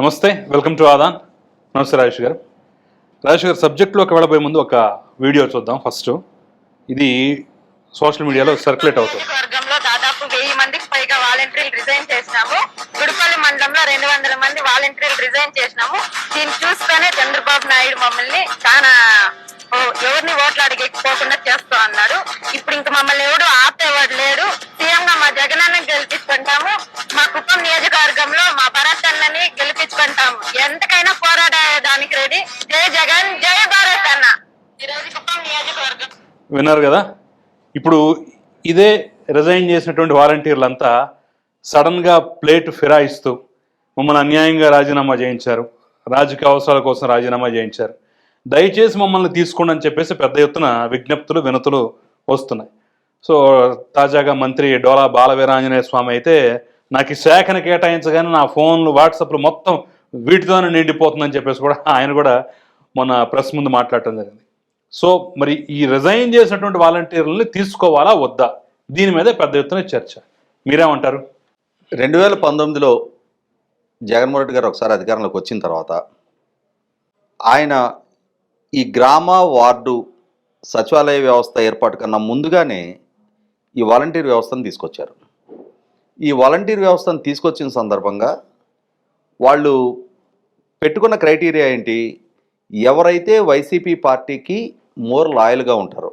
నమస్తే, welcome to Aadan. నమస్తే రాజేష్ గారు. రాజేష్ గారు, సబ్జెక్ట్లోకి వెళ్ళబోయే ముందు ఒక వీడియో చూద్దాం. ఫస్ట్ ఇది సోషల్ మీడియాలో సర్క్యులేట్ అవుతుంది. వర్గంలో దాదాపు 1000 మందికి పైగా వాలంటీర్లు రిజైన్ చేసినాము. గుడిపల్లి మండలంలో 200 మంది వాలంటీర్లు రిజైన్ చేసినాము. దీన్ని చూసుకునే చంద్రబాబు నాయుడు మమ్మల్ని చాలా ఎవరిని ఓట్లు అడిగేకపోకుండా చేస్తూ అన్నాడు. ఇప్పుడు ఇంక మమ్మల్ని ఎవడు ఆపేవాడు లేడు. సీఎం గా మా జగనన్న గెలిపించుకుంటాము. మా కుప్పం నియోజకవర్గంలో మా భరత్ అన్నని గెలిపించుకుంటాము. ఎంతకైనా పోరాడడానికి రెడీ. జై జగన్, జై భారత్ అన్న. ఈరోజు కుప్పం నియోజకవర్గం విన్నారు కదా. ఇప్పుడు ఇదే రిజైన్ చేసినటువంటి వాలంటీర్లంతా సడన్గా ప్లేట్ ఫిరాయిస్తూ మమ్మల్ని అన్యాయంగా రాజీనామా చేయించారు, రాజకీయ అవసరాల కోసం రాజీనామా చేయించారు, దయచేసి మమ్మల్ని తీసుకోండి అని చెప్పేసి పెద్ద ఎత్తున విజ్ఞప్తులు వినతులు వస్తున్నాయి. సో తాజాగా మంత్రి డోలా బాలవీరాంజనేయ స్వామి అయితే నాకు ఈ శాఖను కేటాయించగానే నా ఫోన్లు వాట్సాప్లు మొత్తం వీటితోనే నిండిపోతుందని చెప్పేసి కూడా ఆయన కూడా మొన్న ప్రెస్ ముందు మాట్లాడటం జరిగింది. సో మరి ఈ రిజైన్ చేసినటువంటి వాలంటీర్లని తీసుకోవాలా వద్దా, దీని మీద పెద్ద ఎత్తున చర్చ. మీరేమంటారు? 2019లో జగన్మోహన్ రెడ్డి గారు ఒకసారి అధికారంలోకి వచ్చిన తర్వాత ఆయన ఈ గ్రామ వార్డు సచివాలయ వ్యవస్థ ఏర్పాటు కన్నా ముందుగానే ఈ వాలంటీర్ వ్యవస్థను తీసుకొచ్చారు. ఈ వాలంటీర్ వ్యవస్థను తీసుకొచ్చిన సందర్భంగా వాళ్ళు పెట్టుకున్న క్రైటీరియా ఏంటి? ఎవరైతే వైసీపీ పార్టీకి మోర్ లాయల్గా ఉంటారో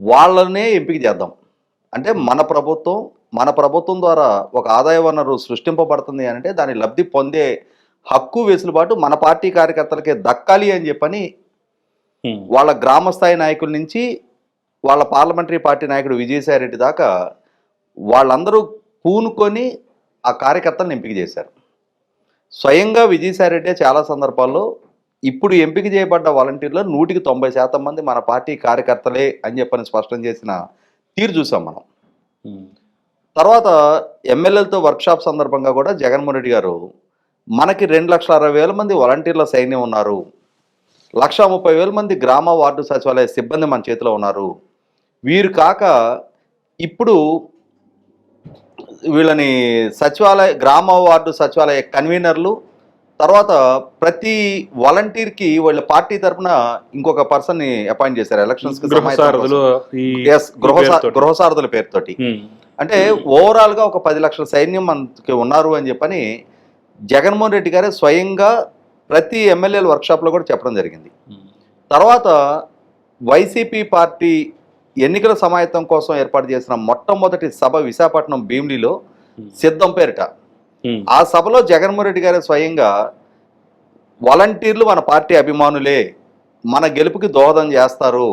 వాళ్ళనే ఎంపిక చేద్దాం. అంటే మన ప్రభుత్వం ద్వారా ఒక ఆదాయ వనరు సృష్టింపబడుతుంది అంటే దాని లబ్ధి పొందే హక్కు వెసులుబాటు మన పార్టీ కార్యకర్తలకే దక్కాలి అని చెప్పని వాళ్ళ గ్రామ స్థాయి నాయకుల నుంచి వాళ్ళ పార్లమెంటరీ పార్టీ నాయకుడు విజయసాయిరెడ్డి దాకా వాళ్ళందరూ పూనుకొని ఆ కార్యకర్తలను ఎంపిక చేశారు. స్వయంగా విజయసాయిరెడ్డి చాలా సందర్భాల్లో ఇప్పుడు ఎంపిక చేయబడ్డ వాలంటీర్లో 190% మంది మన పార్టీ కార్యకర్తలే అని చెప్పని స్పష్టం చేసిన తీరు చూసాం మనం. తర్వాత ఎమ్మెల్యేలతో వర్క్షాప్ సందర్భంగా కూడా జగన్మోహన్ రెడ్డి గారు మనకి 2,60,000 మంది వాలంటీర్ల సైన్యం ఉన్నారు, 1,30,000 మంది గ్రామ వార్డు సచివాలయ సిబ్బంది మన చేతిలో ఉన్నారు, వీరు కాక ఇప్పుడు వీళ్ళని గ్రామ వార్డు సచివాలయ కన్వీనర్లు, తర్వాత ప్రతి వాలంటీర్కి వాళ్ళ పార్టీ తరఫున ఇంకొక పర్సన్ని అపాయింట్ చేశారు ఎలక్షన్స్ గృహసారథుల పేరుతోటి. అంటే ఓవరాల్గా ఒక 10 లక్షల సైన్యం మనకి ఉన్నారు అని చెప్పని జగన్మోహన్ రెడ్డి గారే స్వయంగా ప్రతి ఎమ్మెల్యేల వర్క్షాప్లో కూడా చెప్పడం జరిగింది. తర్వాత వైసీపీ పార్టీ ఎన్నికల సమాయత్తం కోసం ఏర్పాటు చేసిన మొట్టమొదటి సభ విశాఖపట్నం భీమిలిలో సిద్ధం పేరిట. ఆ సభలో జగన్మోహన్ రెడ్డి గారే స్వయంగా వాలంటీర్లు మన పార్టీ అభిమానులే, మన గెలుపుకి దోహదం చేస్తారు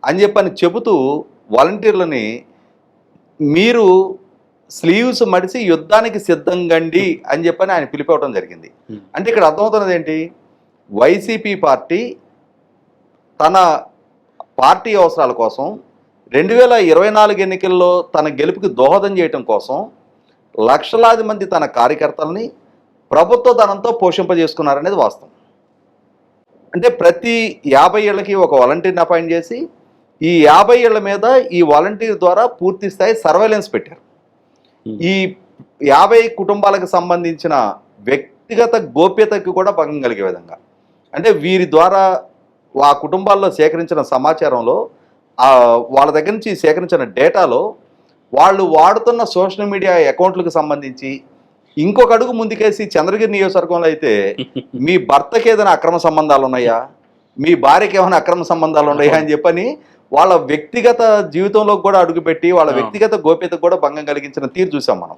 అని చెప్పని చెబుతూ వాలంటీర్లని మీరు స్లీవ్స్ మడిసి యుద్ధానికి సిద్ధంగండి అని చెప్పని ఆయన పిలిపివ్వడం జరిగింది. అంటే ఇక్కడ అర్థమవుతున్నది ఏంటి? వైసీపీ పార్టీ తన పార్టీ అవసరాల కోసం 2024 ఎన్నికల్లో తన గెలుపుకి దోహదం చేయటం కోసం లక్షలాది మంది తన కార్యకర్తల్ని ప్రభుత్వ ధనంతో పోషింపజేసుకున్నారనేది వాస్తవం. అంటే ప్రతి 50 ఏళ్ళకి ఒక వాలంటీర్ని అపాయింట్ చేసి ఈ 50 ఏళ్ల మీద ఈ వాలంటీర్ ద్వారా పూర్తి స్థాయి సర్వేలెన్స్ పెట్టారు. ఈ 50 కుటుంబాలకు సంబంధించిన వ్యక్తిగత గోప్యతకి కూడా భంగం కలిగే విధంగా, అంటే వీరి ద్వారా ఆ కుటుంబాల్లో సేకరించిన సమాచారంలో వాళ్ళ దగ్గర నుంచి సేకరించిన డేటాలో వాళ్ళు వాడుతున్న సోషల్ మీడియా అకౌంట్లకు సంబంధించి ఇంకొక అడుగు ముందుకేసి చంద్రగిరి నియోజకవర్గంలో అయితే మీ భర్తకి ఏదైనా అక్రమ సంబంధాలు ఉన్నాయా, మీ భార్యకి ఏమైనా అక్రమ సంబంధాలు ఉన్నాయా అని చెప్పని వాళ్ళ వ్యక్తిగత జీవితంలోకి కూడా అడుగుపెట్టి వాళ్ళ వ్యక్తిగత గోప్యతకు కూడా భంగం కలిగించిన తీరు చూసాం మనం.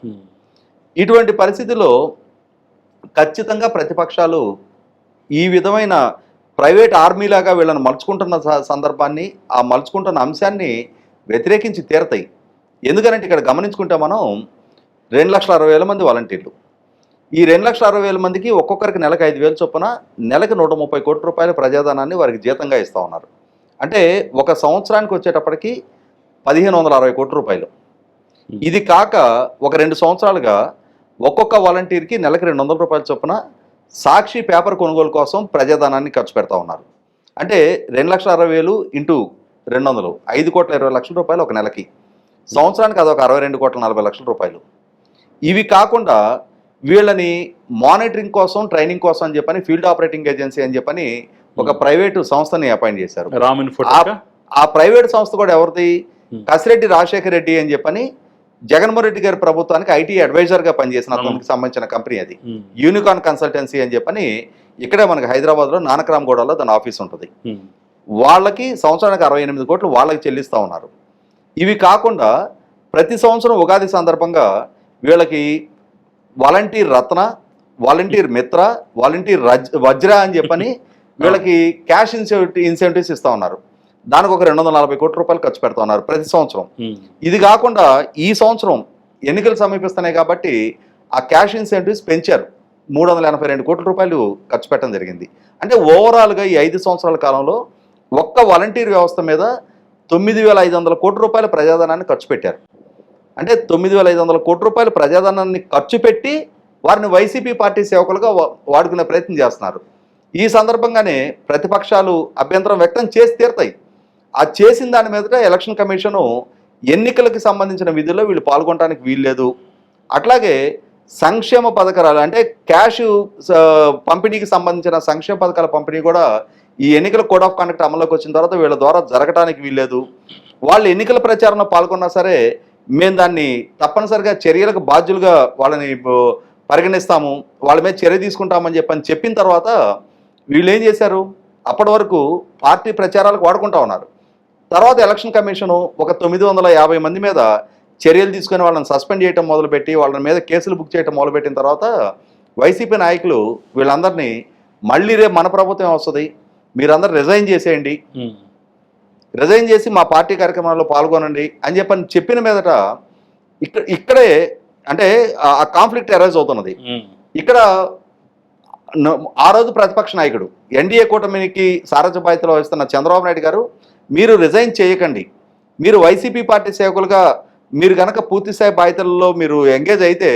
ఇటువంటి పరిస్థితిలో ఖచ్చితంగా ప్రతిపక్షాలు ఈ విధమైన ప్రైవేట్ ఆర్మీలాగా వీళ్ళని మలుచుకుంటున్న సందర్భాన్ని, ఆ మలుచుకుంటున్న అంశాన్ని వ్యతిరేకించి తీరతాయి. ఎందుకనంటే ఇక్కడ గమనించుకుంటే మనం 2,60,000 మంది వాలంటీర్లు, ఈ 2,60,000 మందికి ఒక్కొక్కరికి నెలకు 5,000 చొప్పున నెలకు 130 కోట్ల రూపాయల ప్రజాధనాన్ని వారికి జీతంగా ఇస్తూ ఉన్నారు. అంటే ఒక సంవత్సరానికి వచ్చేటప్పటికి 1,560 కోట్ల రూపాయలు. ఇది కాక ఒక 2 సంవత్సరాలుగా ఒక్కొక్క వాలంటీర్కి నెలకు 200 రూపాయల చొప్పున సాక్షి పేపర్ కొనుగోలు కోసం ప్రజాధనాన్ని ఖర్చు పెడతా ఉన్నారు. అంటే 2,60,000 ఇంటూ 200 5,20,00,000 రూపాయలు ఒక నెలకి. సంవత్సరానికి అదొక 62,40,00,000 రూపాయలు. ఇవి కాకుండా వీళ్ళని మానిటరింగ్ కోసం ట్రైనింగ్ కోసం అని చెప్పని ఫీల్డ్ ఆపరేటింగ్ ఏజెన్సీ అని చెప్పని ఒక ప్రైవేటు సంస్థని అపాయింట్ చేశారు. ఆ ప్రైవేట్ సంస్థ కూడా ఎవరిది? కసిరెడ్డి రాజశేఖర రెడ్డి అని చెప్పని జగన్మోహన్ రెడ్డి గారి ప్రభుత్వానికి ఐటీ అడ్వైజర్ గా పనిచేసిన అతనికి సంబంధించిన కంపెనీ అది. యూనికార్న్ కన్సల్టెన్సీ అని చెప్పని ఇక్కడే మనకి హైదరాబాద్ లో నానక్రామ్గూడలో దాని ఆఫీస్ ఉంటుంది. వాళ్ళకి సంవత్సరానికి 68 కోట్లు వాళ్ళకి చెల్లిస్తా ఉన్నారు. ఇవి కాకుండా ప్రతి సంవత్సరం ఉగాది సందర్భంగా వీళ్ళకి వాలంటీర్ రత్న, వాలంటీర్ మిత్ర, వాలంటీర్ వజ్ర అని చెప్పని వీళ్ళకి క్యాష్ ఇన్సెంటివ్స్ ఇస్తా ఉన్నారు. దానికి ఒక 240 కోట్ల రూపాయలు ఖర్చు పెడతా ఉన్నారు ప్రతి సంవత్సరం. ఇది కాకుండా ఈ సంవత్సరం ఎన్నికలు సమీపిస్తున్నాయి కాబట్టి ఆ క్యాష్ ఇన్సెంటివ్స్ పెంచారు. 382 కోట్ల రూపాయలు ఖర్చు పెట్టడం జరిగింది. అంటే ఓవరాల్గా ఈ 5 సంవత్సరాల కాలంలో ఒక్క వాలంటీర్ వ్యవస్థ మీద 9,500 కోట్ల రూపాయల ప్రజాధనాన్ని ఖర్చు పెట్టారు. అంటే 9,500 కోట్ల రూపాయల ప్రజాధనాన్ని ఖర్చు పెట్టి వారిని వైసీపీ పార్టీ సేవకులుగా వాడుకునే ప్రయత్నం చేస్తున్నారు. ఈ సందర్భంగానే ప్రతిపక్షాలు అభ్యంతరం వ్యక్తం చేసి తీరుతాయి. ఆ చేసిన దాని మీదట ఎలక్షన్ కమిషను ఎన్నికలకు సంబంధించిన విధుల్లో వీళ్ళు పాల్గొనడానికి వీల్లేదు. అట్లాగే సంక్షేమ పథకాలు అంటే క్యాష్ పంపిణీకి సంబంధించిన సంక్షేమ పథకాల పంపిణీ కూడా ఈ ఎన్నికల కోడ్ ఆఫ్ కండక్ట్ అమల్లోకి వచ్చిన తర్వాత వీళ్ళ ద్వారా జరగడానికి వీల్లేదు. వాళ్ళు ఎన్నికల ప్రచారంలో పాల్గొన్నా సరే మేము దాన్ని తప్పనిసరిగా చర్యలకు బాధ్యులుగా వాళ్ళని పరిగణిస్తాము, వాళ్ళ మీద చర్య తీసుకుంటామని చెప్పిన తర్వాత వీళ్ళు ఏం చేశారు? అప్పటి వరకు పార్టీ ప్రచారాలకు వాడుకుంటా ఉన్నారు. తర్వాత ఎలక్షన్ కమిషను ఒక 950 మంది మీద చర్యలు తీసుకొని వాళ్ళని సస్పెండ్ చేయడం మొదలుపెట్టి వాళ్ళ మీద కేసులు బుక్ చేయడం మొదలుపెట్టిన తర్వాత వైసీపీ నాయకులు వీళ్ళందరినీ మళ్ళీ రేపు మన ప్రభుత్వం వస్తుంది, మీరందరూ రిజైన్ చేసేయండి, రిజైన్ చేసి మా పార్టీ కార్యక్రమాల్లో పాల్గొనండి అని చెప్పిన మీదట ఇక్కడే అంటే ఆ కాన్ఫ్లిక్ట్ అరైజ్ అవుతున్నది. ఇక్కడ ఆ రోజు ప్రతిపక్ష నాయకుడు ఎన్డీఏ కూటమికి సారథ్య బాధ్యతలు వహిస్తున్న చంద్రబాబు నాయుడు గారు మీరు రిజైన్ చేయకండి, మీరు వైసీపీ పార్టీ సేవకులుగా మీరు కనుక పూర్తిస్థాయి బాధ్యతల్లో మీరు ఎంగేజ్ అయితే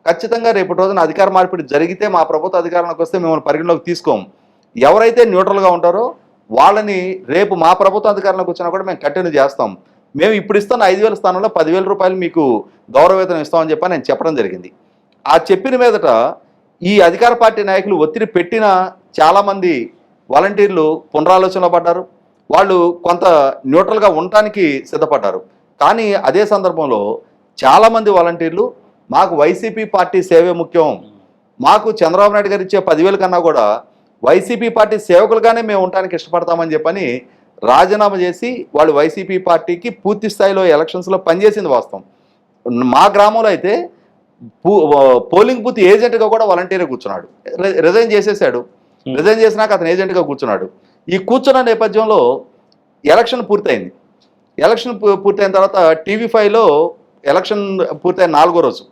ఖచ్చితంగా రేపటి రోజున అధికార మార్పిడి జరిగితే మా ప్రభుత్వ అధికారంలోకి వస్తే మిమ్మల్ని పరిగణలోకి తీసుకోం, ఎవరైతే న్యూట్రల్గా ఉంటారో వాళ్ళని రేపు మా ప్రభుత్వ అధికారంలోకి వచ్చినా కూడా మేము కంటిన్యూ చేస్తాం, మేము ఇప్పుడు ఇస్తున్న 5,000 స్థానంలో 10,000 రూపాయలు మీకు గౌరవవేతనం ఇస్తామని చెప్పి నేను చెప్పడం జరిగింది. ఆ చెప్పిన మీదట ఈ అధికార పార్టీ నాయకులు ఒత్తిడి పెట్టిన చాలామంది వాలంటీర్లు పునరాలోచనలో పడ్డారు, వాళ్ళు కొంత న్యూట్రల్గా ఉండటానికి సిద్ధపడ్డారు. కానీ అదే సందర్భంలో చాలామంది వాలంటీర్లు మాకు వైసీపీ పార్టీ సేవే ముఖ్యం, మాకు చంద్రబాబు నాయుడు గారు ఇచ్చే 10,000 కన్నా కూడా వైసీపీ పార్టీ సేవకులుగానే మేము ఉండటానికి ఇష్టపడతామని చెప్పని రాజీనామా చేసి వాళ్ళు వైసీపీ పార్టీకి పూర్తి స్థాయిలో ఎలక్షన్స్లో పనిచేసింది వాస్తవం. మా గ్రామంలో అయితే పోలింగ్ బూత్ ఏజెంట్గా కూడా వాలంటీరే కూర్చున్నాడు, రిజైన్ చేసేసాడు. రిజైన్ చేసినాక అతను ఏజెంట్గా కూర్చున్నాడు. ఈ కూర్చున్న నేపథ్యంలో ఎలక్షన్ పూర్తయింది. ఎలక్షన్ పూర్తయిన తర్వాత TV5లో ఎలక్షన్ పూర్తయిన 4వ రోజు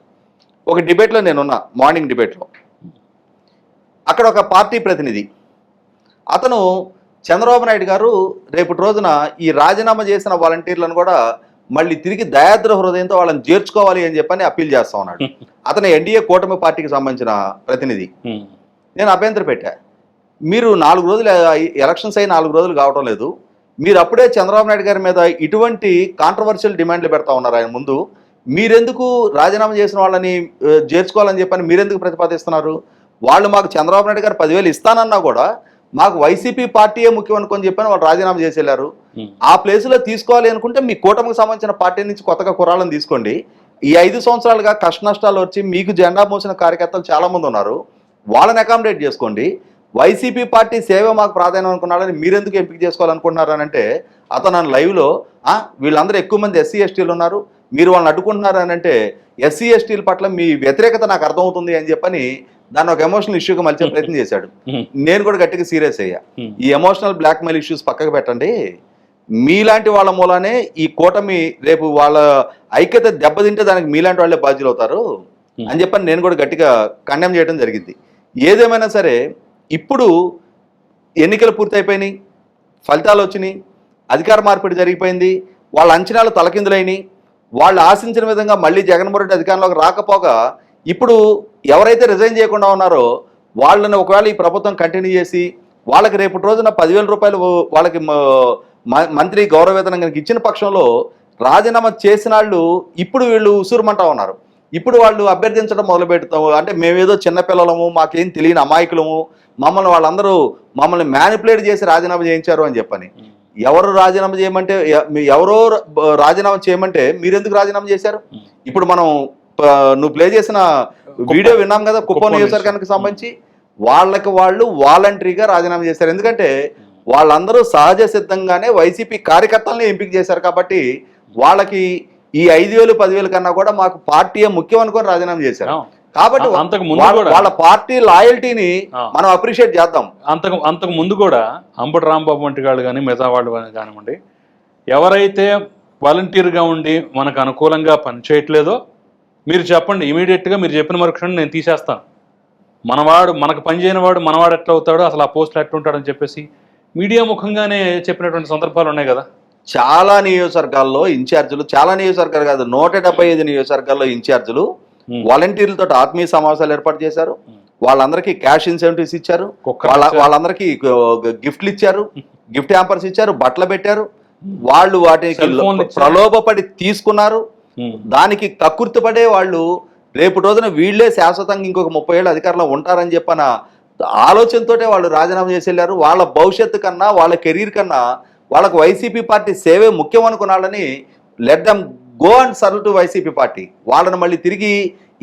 ఒక డిబేట్లో నేనున్నా, మార్నింగ్ డిబేట్లో. అక్కడ ఒక పార్టీ ప్రతినిధి అతను చంద్రబాబు నాయుడు గారు రేపటి రోజున ఈ రాజీనామా చేసిన వాలంటీర్లను కూడా మళ్ళీ తిరిగి దయాద్ర హృదయంతో వాళ్ళని చేర్చుకోవాలి అని చెప్పని అప్పీల్ చేస్తా ఉన్నాడు. అతను ఎన్డీఏ కూటమి పార్టీకి సంబంధించిన ప్రతినిధి. నేను అభ్యంతరం పెట్టా, మీరు 4 రోజులు ఎలక్షన్స్ అయి 4 రోజులు కావటం లేదు, మీరు అప్పుడే చంద్రబాబు నాయుడు గారి మీద ఇటువంటి కాంట్రవర్షియల్ డిమాండ్లు పెడతా ఉన్నారు ఆయన ముందు, మీరెందుకు రాజీనామా చేసిన వాళ్ళని చేర్చుకోవాలని చెప్పని మీరెందుకు ప్రతిపాదిస్తున్నారు? వాళ్ళు మాకు చంద్రబాబు నాయుడు గారు 10,000 ఇస్తానన్నా కూడా మాకు వైసీపీ పార్టీయే ముఖ్యం అనుకొని చెప్పని వాళ్ళు రాజీనామా చేసి వెళ్ళారు. ఆ ప్లేస్లో తీసుకోవాలి అనుకుంటే మీ కూటమికి సంబంధించిన పార్టీ నుంచి కొత్తగా కుర్రాళ్ళని తీసుకోండి. ఈ 5 సంవత్సరాలుగా కష్ట నష్టాలు వచ్చి మీకు జెండా మోసిన కార్యకర్తలు చాలామంది ఉన్నారు, వాళ్ళని అకామిడేట్ చేసుకోండి. వైసీపీ పార్టీ సేవ మాకు ప్రాధాన్యం అనుకున్నాడని మీరెందుకు ఎంపిక చేసుకోవాలనుకుంటున్నారు అని అంటే అతను లైవ్లో వీళ్ళందరూ ఎక్కువ మంది SC STలు ఉన్నారు, మీరు వాళ్ళని అడ్డుకుంటున్నారు అని అంటే SC STల పట్ల మీ వ్యతిరేకత నాకు అర్థమవుతుంది అని చెప్పని దాన్ని ఒక ఎమోషనల్ ఇష్యూగా మలిచే ప్రయత్నం చేశాడు. నేను కూడా గట్టిగా సీరియస్ అయ్యా, ఈ ఎమోషనల్ బ్లాక్మెయిల్ ఇష్యూస్ పక్కకు పెట్టండి, మీలాంటి వాళ్ళ మూలానే ఈ కూటమి రేపు వాళ్ళ ఐక్యత దెబ్బతింటే దానికి మీలాంటి వాళ్ళే బాధ్యులు అవుతారు అని చెప్పని నేను కూడా గట్టిగా కండెమ్ చేయడం జరిగింది. ఏదేమైనా సరే ఇప్పుడు ఎన్నికలు పూర్తయిపోయినాయి, ఫలితాలు వచ్చినాయి, అధికార మార్పిడి జరిగిపోయింది, వాళ్ళ అంచనాలు తలకిందులైనవి, వాళ్ళు ఆశించిన విధంగా మళ్ళీ జగన్మోహన్ రెడ్డి అధికారంలోకి రాకపోగా ఇప్పుడు ఎవరైతే రిజైన్ చేయకుండా ఉన్నారో వాళ్ళని ఒకవేళ ఈ ప్రభుత్వం కంటిన్యూ చేసి వాళ్ళకి రేపటి రోజున 10,000 రూపాయలు వాళ్ళకి మంత్రి గౌరవవేతనం కనుక ఇచ్చిన పక్షంలో రాజీనామా చేసిన వాళ్ళు ఇప్పుడు వీళ్ళు ఉసురుమంటా ఉన్నారు. ఇప్పుడు వాళ్ళు అభ్యర్థించడం మొదలు పెడతాము. అంటే మేమేదో చిన్నపిల్లలము, మాకేం తెలియని అమాయకులము, మమ్మల్ని మ్యానిపులేట్ చేసి రాజీనామా చేయించారు అని చెప్పని. ఎవరు రాజీనామా చేయమంటే ఎవరో రాజీనామా చేయమంటే మీరెందుకు రాజీనామా చేశారు? ఇప్పుడు మనం నువ్వు ప్లే చేసిన వీడియో విన్నాం కదా, కుప్పం నియోజకవర్గానికి సంబంధించి. వాళ్ళు వాలంటరీగా రాజీనామా చేశారు. ఎందుకంటే వాళ్ళందరూ సహజ సిద్ధంగానే వైసీపీ కార్యకర్తలని ఎంపిక చేశారు కాబట్టి వాళ్ళకి ఈ 5,000 10,000 కన్నా కూడా మాకు పార్టీ ముఖ్యం అనుకొని రాజీనామా చేశారు. కాబట్టి వాళ్ళ పార్టీ లాయల్టీని మనం అప్రిషియేట్ చేద్దాం. అంతకు ముందు కూడా అంబటి రాంబాబు వంటి వాళ్ళు కానీ మిగతా వాళ్ళు కానివ్వండి, ఎవరైతే వాలంటీర్గా ఉండి మనకు అనుకూలంగా పనిచేయట్లేదో మీరు చెప్పండి, ఇమీడియట్గా మీరు చెప్పిన మరుక్షణం నేను తీసేస్తాను, మనకు పనిచేయని వాడు మనవాడు ఎట్లా అవుతాడో, అసలు ఆ పోస్టులు ఎట్లా ఉంటాడని చెప్పేసి మీడియా ముఖంగానే చెప్పినటువంటి సందర్భాలు ఉన్నాయి కదా. చాలా నియోజకవర్గాల్లో ఇన్ఛార్జీలు, చాలా నియోజకవర్గాలు కాదు 175 నియోజకవర్గాల్లో ఇన్ఛార్జీలు వాలంటీర్లతో ఆత్మీయ సమావేశాలు ఏర్పాటు చేశారు. వాళ్ళందరికీ క్యాష్ ఇన్సెంటివ్స్ ఇచ్చారు, వాళ్ళందరికీ గిఫ్ట్లు ఇచ్చారు, గిఫ్ట్ హ్యాంపర్స్ ఇచ్చారు, బట్టలు పెట్టారు. వాళ్ళు వాటికి ప్రలోభపడి తీసుకున్నారు. దానికి కక్కుర్తిపడే వాళ్ళు రేపు రోజున వీళ్లే శాశ్వతంగా ఇంకొక 30 ఏళ్ళు అధికారంలో ఉంటారని చెప్పిన ఆలోచనతోటే వాళ్ళు రాజీనామా చేసి వెళ్ళారు. వాళ్ళ భవిష్యత్తు కన్నా, వాళ్ళ కెరీర్ కన్నా వాళ్ళకు వైసీపీ పార్టీ సేవే ముఖ్యం అనుకున్నాళ్ళని let them go and serve to YCP party. వాళ్ళని మళ్ళీ తిరిగి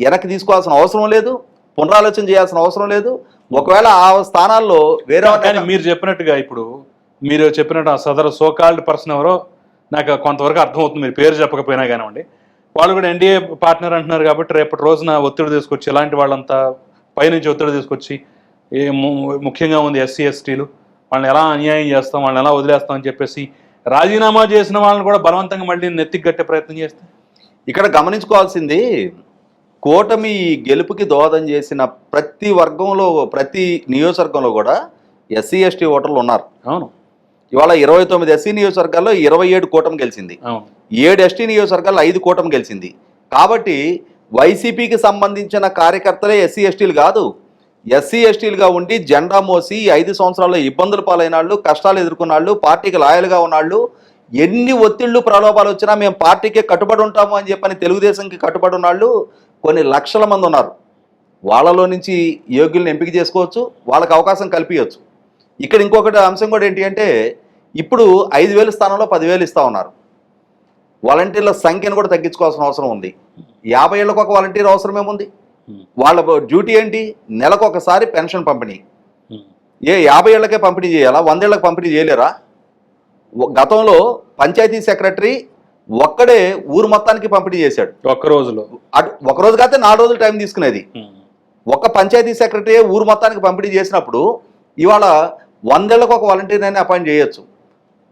వెనక్కి తీసుకోవాల్సిన అవసరం లేదు, పునరాలోచన చేయాల్సిన అవసరం లేదు. ఒకవేళ ఆ స్థానాల్లో వేరే మీరు చెప్పినట్టుగా ఇప్పుడు మీరు చెప్పినట్టు ఆ సదరు సోకాల్డ్ పర్సన్ ఎవరో నాకు కొంతవరకు అర్థమవుతుంది, మీరు పేరు చెప్పకపోయినా కానివ్వండి. వాళ్ళు కూడా ఎన్డీఏ పార్ట్నర్ అంటున్నారు కాబట్టి రేపటి రోజున ఒత్తిడి తీసుకొచ్చి, ఇలాంటి వాళ్ళంతా పైనుంచి ఒత్తిడి తీసుకొచ్చి ముఖ్యంగా ఉంది ఎస్సీ ఎస్టీలు, వాళ్ళని ఎలా అన్యాయం చేస్తాం, వాళ్ళని ఎలా వదిలేస్తాం అని చెప్పేసి రాజీనామా చేసిన వాళ్ళని కూడా బలవంతంగా మళ్ళీ నెత్తికి గట్టే ప్రయత్నం చేస్తే ఇక్కడ గమనించుకోవాల్సింది, కూటమి గెలుపుకి దోహదం చేసిన ప్రతి వర్గంలో, ప్రతి నియోజకవర్గంలో కూడా ఎస్సీ ఎస్టీ ఓటర్లు ఉన్నారు. అవును, ఇవాళ 29 ఎస్సీ నియోజకవర్గాల్లో 27 కూటమి గెలిచింది, 7 ఎస్టీ నియోజకవర్గాల్లో 5 కూటమి గెలిచింది. కాబట్టి వైసీపీకి సంబంధించిన కార్యకర్తలే ఎస్సీ ఎస్టీలు కాదు, ఎస్సీ ఎస్టీలుగా ఉండి జెండా మోసి 5 సంవత్సరాల్లో ఇబ్బందులు పాలైన వాళ్ళు, కష్టాలు ఎదుర్కొన్న వాళ్ళు, పార్టీకి లాయల్గా ఉన్నాళ్ళు, ఎన్ని ఒత్తిళ్లు ప్రలోభాలు వచ్చినా మేము పార్టీకే కట్టుబడి ఉంటాము అని చెప్పని తెలుగుదేశంకి కట్టుబడి ఉన్నాళ్ళు కొన్ని లక్షల మంది ఉన్నారు. వాళ్ళలో నుంచి యోగ్యుల్ని ఎంపిక చేసుకోవచ్చు, వాళ్ళకి అవకాశం కల్పించవచ్చు. ఇక్కడ ఇంకొకటి అంశం కూడా ఏంటి అంటే, ఇప్పుడు 5,000 స్థానంలో 10,000 ఇస్తా ఉన్నారు. వాలంటీర్ల సంఖ్యను కూడా తగ్గించుకోవాల్సిన అవసరం ఉంది. 50 ఏళ్ళకు ఒక వాలంటీర్ అవసరం ఏముంది? వాళ్ళ డ్యూటీ ఏంటి? నెలకు ఒకసారి పెన్షన్ పంపిణీ. 50 ఏళ్లకే పంపిణీ చేయాలా? 100 ఏళ్ళకి పంపిణీ చేయలేరా? గతంలో పంచాయతీ సెక్రటరీ ఒక్కడే ఊరు మొత్తానికి పంపిణీ చేశాడు ఒక్క రోజులో. ఒక రోజు కాకపోతే 4 రోజులు టైం తీసుకునేది. ఒక్క పంచాయతీ సెక్రటరీ ఊరు మొత్తానికి పంపిణీ చేసినప్పుడు ఇవాళ 100 ఏళ్ళకు ఒక వాలంటీర్నైనా అపాయింట్ చేయొచ్చు.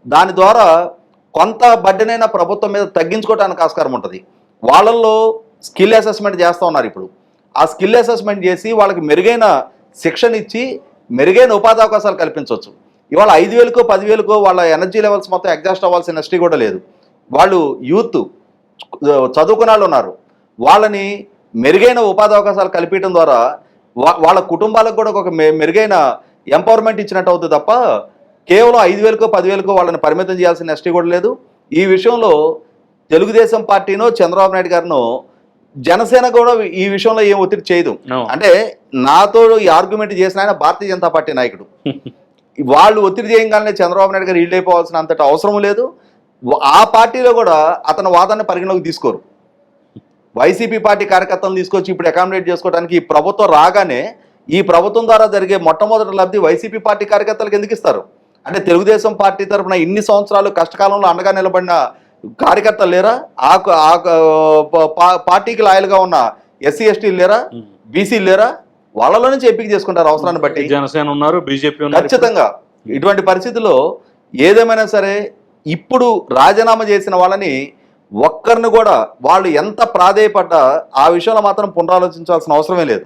దాని ద్వారా కొంత బడ్డనైనా ప్రభుత్వం మీద తగ్గించుకోవడానికి ఆస్కారం ఉంటుంది. వాళ్ళల్లో స్కిల్ అసెస్మెంట్ చేస్తూ ఉన్నారు. ఇప్పుడు ఆ స్కిల్ అసెస్మెంట్ చేసి వాళ్ళకి మెరుగైన శిక్షణ ఇచ్చి మెరుగైన ఉపాధి అవకాశాలు కల్పించవచ్చు. ఇవాళ 5,000కో 10,000కో వాళ్ళ ఎనర్జీ లెవెల్స్ మొత్తం అడ్జస్ట్ అవ్వాల్సిన నెస్టీ కూడా లేదు. వాళ్ళు యూత్ చదువుకున్న వాళ్ళు ఉన్నారు, వాళ్ళని మెరుగైన ఉపాధి అవకాశాలు కల్పించడం ద్వారా వాళ్ళ కుటుంబాలకు కూడా ఒక మెరుగైన ఎంపవర్మెంట్ ఇచ్చినట్టు అవుతుంది తప్ప కేవలం 5,000కో 10,000కో వాళ్ళని పరిమితం చేయాల్సిన నెస్టీ కూడా లేదు. ఈ విషయంలో తెలుగుదేశం పార్టీనో చంద్రబాబు నాయుడు గారినో జనసేన కూడా ఈ విషయంలో ఏం ఒత్తిడి చేయదు. అంటే నాతో ఈ ఆర్గ్యుమెంట్ చేసిన ఆయన భారతీయ జనతా పార్టీ నాయకుడు. వాళ్ళు ఒత్తిడి చేయగానే చంద్రబాబు నాయుడు గారు ఈల్డ్ అయిపోవాల్సిన అంతటి అవసరం లేదు. ఆ పార్టీలో కూడా అతని వాదాన్ని పరిగణలోకి తీసుకోరు. వైసీపీ పార్టీ కార్యకర్తలను తీసుకొచ్చి ఇప్పుడు అకామిడేట్ చేసుకోవడానికి ఈ ప్రభుత్వం రాగానే ఈ ప్రభుత్వం ద్వారా జరిగే మొట్టమొదటి లబ్ధి వైసీపీ పార్టీ కార్యకర్తలకు ఎందుకు ఇస్తారు? అంటే తెలుగుదేశం పార్టీ తరఫున ఇన్ని సంవత్సరాలు కష్టకాలంలో అండగా నిలబడిన కార్యకర్తలు లేరా? పార్టీకి లాయల్గా ఉన్న ఎస్సీ ఎస్టీలు లేరా? బీసీలు లేరా? వాళ్ళలో నుంచి ఎంపిక చేసుకుంటారు అవసరాన్ని బట్టి. జనసేన ఉన్నారు, బీజేపీ ఖచ్చితంగా. ఇటువంటి పరిస్థితుల్లో ఏదేమైనా సరే ఇప్పుడు రాజీనామా చేసిన వాళ్ళని ఒక్కరిని కూడా వాళ్ళు ఎంత ప్రాధేయపడ్డా ఆ విషయంలో మాత్రం పునరాలోచించాల్సిన అవసరమే లేదు.